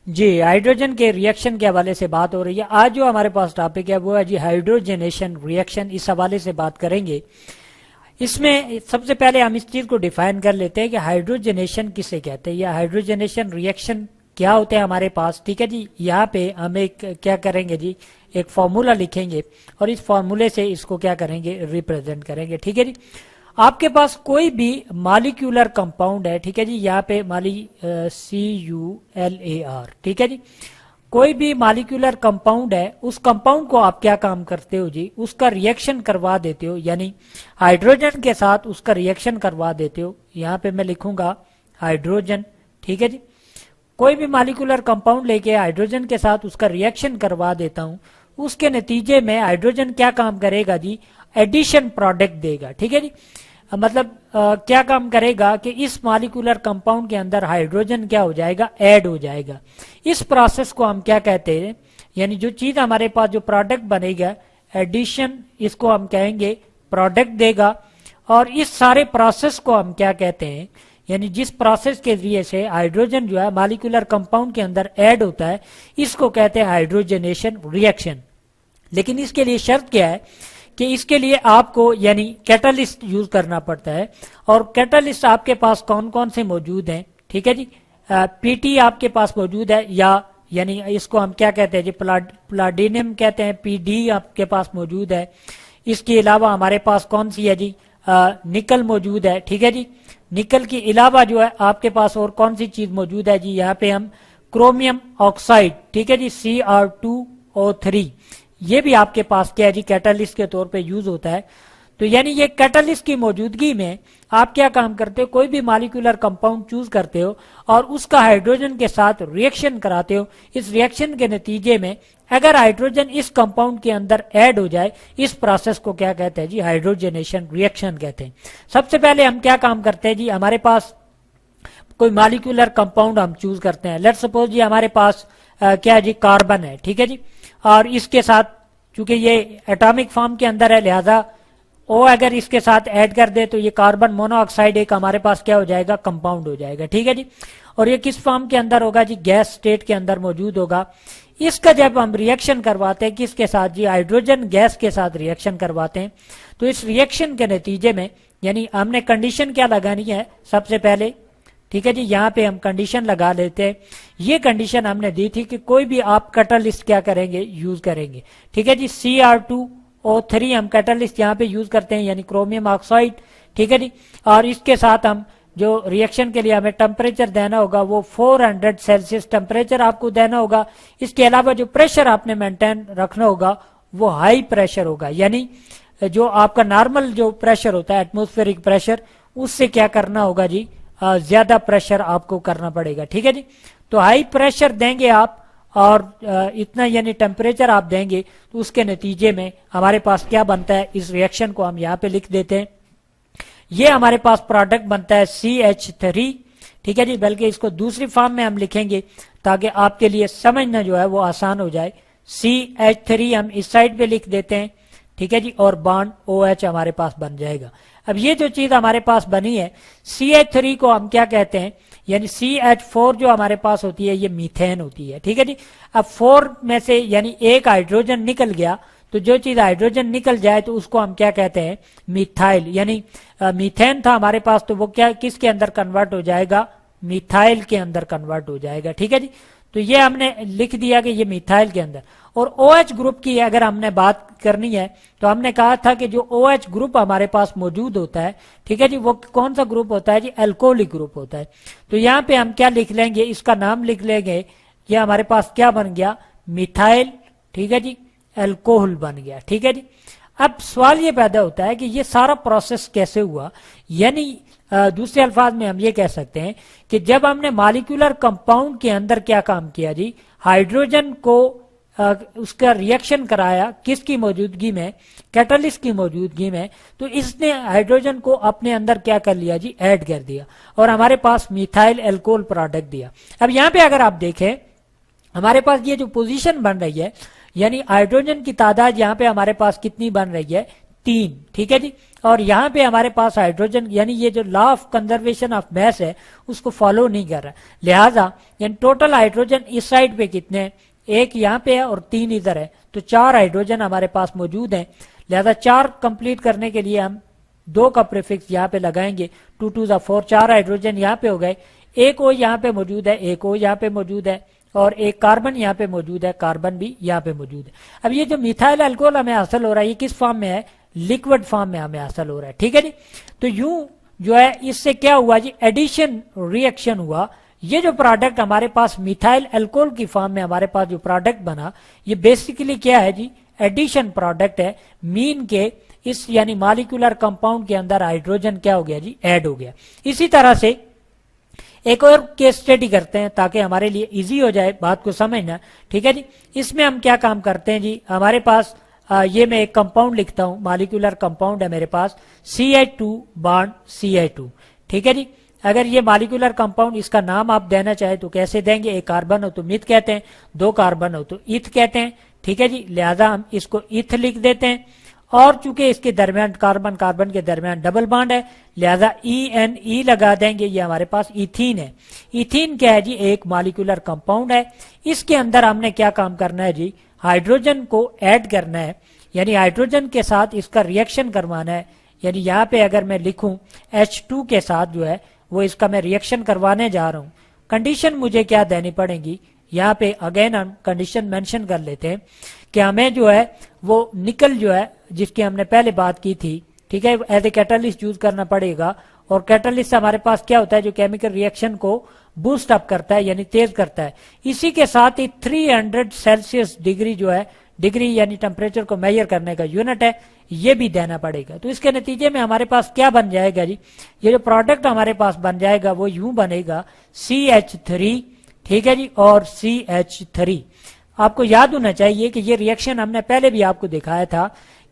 जी, hydrogen के reaction के हवाले से बात हो रही है। आज जो हमारे पास टॉपिक है वो है जी हाइड्रोजनेशन रिएक्शन। इस हवाले से बात करेंगे। इसमें सबसे पहले हम इस चीज को डिफाइन कर लेते हैं कि हाइड्रोजनेशन किसे कहते हैं या हाइड्रोजनेशन रिएक्शन क्या होते हैं हमारे पास। ठीक है जी, यहाँ पे हम एक क्या करेंगे जी, एक फॉर्मूला लिखेंगे और इस फॉर्मूले से इसको क्या करेंगे, रिप्रेजेंट करेंगे। ठीक है जी, आपके पास कोई भी मॉलिक्यूलर कंपाउंड है, ठीक है जी, यहाँ पे CULAR, ठीक है जी, कोई भी मॉलिक्यूलर कंपाउंड है, उस कंपाउंड को आप क्या काम करते हो जी, उसका रिएक्शन करवा देते हो, यानी हाइड्रोजन के साथ उसका रिएक्शन करवा देते हो। यहाँ पे मैं लिखूंगा हाइड्रोजन। ठीक है जी, कोई भी मॉलिक्यूलर कंपाउंड लेके हाइड्रोजन के साथ उसका रिएक्शन करवा देता हूं, उसके नतीजे में हाइड्रोजन क्या काम करेगा जी, एडिशन प्रोडक्ट देगा। ठीक है जी, मतलब क्या काम करेगा कि इस मॉलिक्यूलर कंपाउंड के अंदर हाइड्रोजन क्या हो जाएगा, ऐड हो जाएगा। इस प्रोसेस को हम क्या कहते हैं, यानी जो चीज हमारे पास जो प्रोडक्ट बनेगा, एडिशन, इसको हम कहेंगे प्रोडक्ट देगा। और इस सारे प्रोसेस को हम क्या कहते हैं, यानी जिस प्रोसेस के जरिए से हाइड्रोजन जो है मॉलिक्यूलर कंपाउंड के अंदर ऐड होता है, इसको कहते हैं हाइड्रोजनेशन रिएक्शन। लेकिन इसके लिए शर्त क्या है कि इसके लिए आपको यानी कैटलिस्ट यूज करना पड़ता है। और कैटलिस्ट आपके पास कौन कौन से मौजूद हैं, ठीक है जी, पीटी आपके पास मौजूद है, या यानी इसको हम क्या कहते हैं जी, प्लाटिनम कहते हैं, पीडी आपके पास मौजूद है। इसके अलावा हमारे पास कौन सी है जी, निकल मौजूद है। ठीक है जी, निकल के अलावा जो है आपके पास और कौन सी चीज मौजूद है जी, यहाँ पे हम क्रोमियम ऑक्साइड, ठीक है जी, CR2O3, ये भी आपके पास क्या है जी, कैटलिस्ट के तौर पे यूज होता है। तो यानी ये कैटलिस्ट की मौजूदगी में आप क्या काम करते हो, कोई भी मॉलिक्यूलर कंपाउंड चूज करते हो और उसका हाइड्रोजन के साथ रिएक्शन कराते हो। इस रिएक्शन के नतीजे में अगर हाइड्रोजन इस कंपाउंड के अंदर ऐड हो जाए, इस प्रोसेस को क्या कहते हैं जी, हाइड्रोजनेशन रिएक्शन कहते हैं। सबसे पहले हम क्या काम करते हैं जी, हमारे पास कोई मॉलिक्यूलर कंपाउंड हम चूज करते हैं। लेट्स सपोज जी हमारे पास क्या है जी, कार्बन है। ठीक है जी, और इसके साथ चूंकि ये एटॉमिक फॉर्म के अंदर है, लिहाजा ओ अगर इसके साथ ऐड कर दे तो ये कार्बन मोनोऑक्साइड एक हमारे पास क्या हो जाएगा, कंपाउंड हो जाएगा। ठीक है जी, और ये किस फॉर्म के अंदर होगा जी, गैस स्टेट के अंदर मौजूद होगा। इसका जब हम रिएक्शन करवाते हैं किसके साथ जी, हाइड्रोजन गैस के साथ रिएक्शन करवाते हैं, तो इस रिएक्शन के नतीजे में यानी हमने कंडीशन क्या लगानी है सबसे पहले, ठीक है जी, यहाँ पे हम कंडीशन लगा लेते हैं। ये कंडीशन हमने दी थी कि कोई भी आप कैटलिस्ट क्या करेंगे, यूज करेंगे। ठीक है जी, CR2O3 हम कैटलिस्ट यहाँ पे यूज करते हैं, यानी क्रोमियम ऑक्साइड। ठीक है जी, और इसके साथ हम जो रिएक्शन के लिए हमें टेम्परेचर देना होगा वो 400 सेल्सियस टेम्परेचर आपको देना होगा। इसके अलावा जो प्रेशर आपने मेंटेन रखना होगा वो हाई प्रेशर होगा, यानी जो आपका नॉर्मल जो प्रेशर होता है एटमोस्फेरिक प्रेशर, उससे क्या करना होगा जी, ज्यादा प्रेशर आपको करना पड़ेगा। ठीक है जी, तो हाई प्रेशर देंगे आप और इतना यानी टेम्परेचर आप देंगे, तो उसके नतीजे में हमारे पास क्या बनता है, इस रिएक्शन को हम यहाँ पे लिख देते हैं। ये हमारे पास प्रोडक्ट बनता है CH3। ठीक है जी, बल्कि इसको दूसरी फॉर्म में हम लिखेंगे ताकि आपके लिए समझना जो है वो आसान हो जाए। CH3 हम इस साइड पे लिख देते हैं। ठीक है जी, और बॉन्ड OH हमारे पास बन जाएगा। अब ये जो चीज हमारे पास बनी है, CH3 को हम क्या कहते हैं, यानी CH4 जो हमारे पास होती है ये मीथेन होती है। ठीक है जी, अब 4 में से यानी एक हाइड्रोजन निकल गया, तो जो चीज हाइड्रोजन निकल जाए तो उसको हम क्या कहते हैं, मिथाइल, यानी मीथेन था हमारे पास तो वो क्या किसके अंदर कन्वर्ट हो जाएगा, मिथाइल के अंदर कन्वर्ट हो जाएगा। ठीक है जी, तो ये हमने लिख दिया कि ये मिथाइल के अंदर। और OH ग्रुप की अगर हमने बात करनी है तो हमने कहा था कि जो OH ग्रुप हमारे पास मौजूद होता है, ठीक है जी, वो कौन सा ग्रुप होता है जी, एल्कोहलिक ग्रुप होता है। तो यहाँ पे हम क्या लिख लेंगे, इसका नाम लिख लेंगे, ये हमारे पास क्या बन गया, मिथाइल। ठीक है जी, एल्कोहल बन गया। ठीक है जी, अब सवाल ये पैदा होता है कि ये सारा प्रोसेस कैसे हुआ, यानी दूसरे अल्फाज में हम ये कह सकते हैं कि जब हमने मॉलिक्यूलर कंपाउंड के अंदर क्या काम किया जी, हाइड्रोजन को उसका रिएक्शन कराया किसकी मौजूदगी में, कैटलिस्ट की मौजूदगी में, तो इसने हाइड्रोजन को अपने अंदर क्या कर लिया जी, ऐड कर दिया और हमारे पास मिथाइल एल्कोहल प्रोडक्ट दिया। अब यहाँ पे अगर आप देखें हमारे पास ये जो पोजीशन बन रही है, यानी हाइड्रोजन की तादाद यहाँ पे हमारे पास कितनी बन रही है, 3, ठीक है जी। और यहाँ पे हमारे पास हाइड्रोजन यानी ये जो law of conservation of mass है उसको फॉलो नहीं कर रहा, लिहाजा यानी टोटल हाइड्रोजन इस साइड पे कितने हैं, 1 यहाँ पे है और 3 इधर है, तो 4 हाइड्रोजन हमारे पास मौजूद हैं। लिहाजा 4 कंप्लीट करने के लिए हम 2 का प्रीफिक्स यहाँ पे लगाएंगे, 2 2 4, 4 हाइड्रोजन यहाँ पे हो गए, एक O यहाँ पे मौजूद है, एक O यहाँ पे मौजूद है और एक कार्बन यहाँ पे मौजूद है, कार्बन भी यहाँ पे मौजूद है। अब ये जो मिथाइल अल्कोहल हमें हासिल हो रहा है ये किस फॉर्म में है, लिक्विड फॉर्म में हमें हासिल हो रहा है, ठीक है जी। तो यूं जो है इससे क्या हुआ जी, एडिशन रिएक्शन हुआ। ये जो प्रोडक्ट हमारे पास मिथाइल अल्कोहल की फॉर्म में हमारे पास जो प्रोडक्ट बना ये बेसिकली क्या है जी, एडिशन प्रोडक्ट है। मीन के इस यानी मॉलिक्यूलर कंपाउंड के अंदर हाइड्रोजन क्या हो गया जी, ऐड हो गया। इसी तरह से एक और केस स्टडी करते हैं ताकि हमारे लिए इजी हो जाए बात को समझना, ठीक है जी। इसमें हम क्या काम करते हैं जी, हमारे पास ये मैं एक कंपाउंड लिखता हूं, मॉलिक्यूलर कंपाउंड है मेरे पास CH2 बॉन्ड CH2, ठीक है जी। अगर ये मॉलिक्यूलर कंपाउंड इसका नाम आप देना चाहे तो कैसे देंगे, एक कार्बन हो तो मिथ कहते हैं, 2 कार्बन हो तो इथ कहते हैं, ठीक है जी। लिहाजा हम इसको इथ लिख देते हैं और चूंकि इसके दरमियान कार्बन कार्बन के दरमियान डबल बॉन्ड है लिहाजा ENE लगा देंगे, ये हमारे पास इथीन है। इथीन क्या है जी, एक मॉलिक्यूलर कंपाउंड है। इसके अंदर हमने क्या काम करना है जी, हाइड्रोजन को ऐड करना है, यानी हाइड्रोजन के साथ इसका रिएक्शन करवाना है। यानी यहाँ पे अगर मैं लिखूं H2 के साथ जो है वो इसका मैं रिएक्शन करवाने जा रहा हूं। कंडीशन मुझे क्या देनी पड़ेगी, यहाँ पे अगेन हम कंडीशन मेंशन कर लेते हैं कि हमें जो है वो निकल जो है जिसकी हमने पहले बात की थी, ठीक है, एज ए कैटलिस्ट यूज करना पड़ेगा। और कैटलिस्ट हमारे पास क्या होता है, जो केमिकल रिएक्शन को बूस्ट अप करता है यानी तेज करता है। इसी के साथ ही 300 सेल्सियस डिग्री जो है, डिग्री यानी टेम्परेचर को मेजर करने का यूनिट है, ये भी देना पड़ेगा। तो इसके नतीजे में हमारे पास क्या बन जाएगा जी, ये जो प्रोडक्ट हमारे पास बन जाएगा वो यूं बनेगा CH3, ठीक है जी, और CH3। आपको याद होना चाहिए कि ये रिएक्शन हमने पहले भी आपको दिखाया था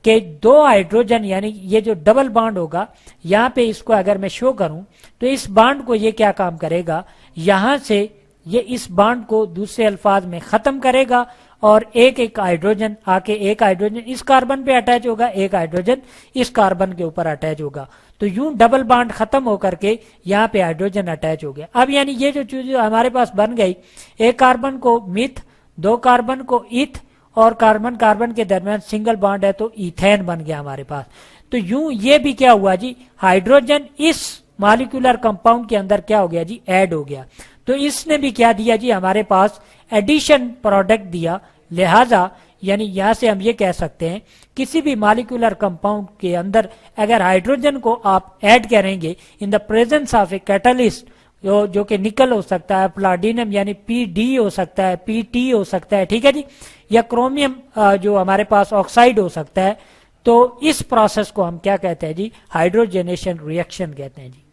कि 2 हाइड्रोजन यानी ये जो डबल बॉन्ड होगा, यहाँ पे इसको अगर मैं शो करूं तो इस बॉन्ड को ये क्या काम करेगा, यहां से ये इस बॉन्ड को दूसरे अल्फाज में खत्म करेगा और एक एक हाइड्रोजन आके एक हाइड्रोजन इस कार्बन पे अटैच होगा, एक हाइड्रोजन इस कार्बन के ऊपर अटैच होगा। तो यूं डबल बॉन्ड खत्म होकर के यहाँ पे हाइड्रोजन अटैच हो गया। अब यानी ये जो चीज हमारे पास बन गई, एक कार्बन को मिथ, 2 कार्बन को इथ और कार्बन कार्बन के दरमियान सिंगल बॉन्ड है तो इथेन बन गया हमारे पास। तो यूं ये भी क्या हुआ जी, हाइड्रोजन इस मॉलिक्यूलर कंपाउंड के अंदर क्या हो गया जी, ऐड हो गया। तो इसने भी क्या दिया जी, हमारे पास एडिशन प्रोडक्ट दिया। लिहाजा यानी यहां से हम ये कह सकते हैं किसी भी मॉलिक्यूलर कंपाउंड के अंदर अगर हाइड्रोजन को आप ऐड करेंगे in the presence of a catalyst, जो कि निकल हो सकता है, प्लाटिनम यानी PD हो सकता है, PT हो सकता है, ठीक है जी, या क्रोमियम जो हमारे पास ऑक्साइड हो सकता है, तो इस प्रोसेस को हम क्या कहते हैं जी, हाइड्रोजनेशन रिएक्शन कहते हैं जी।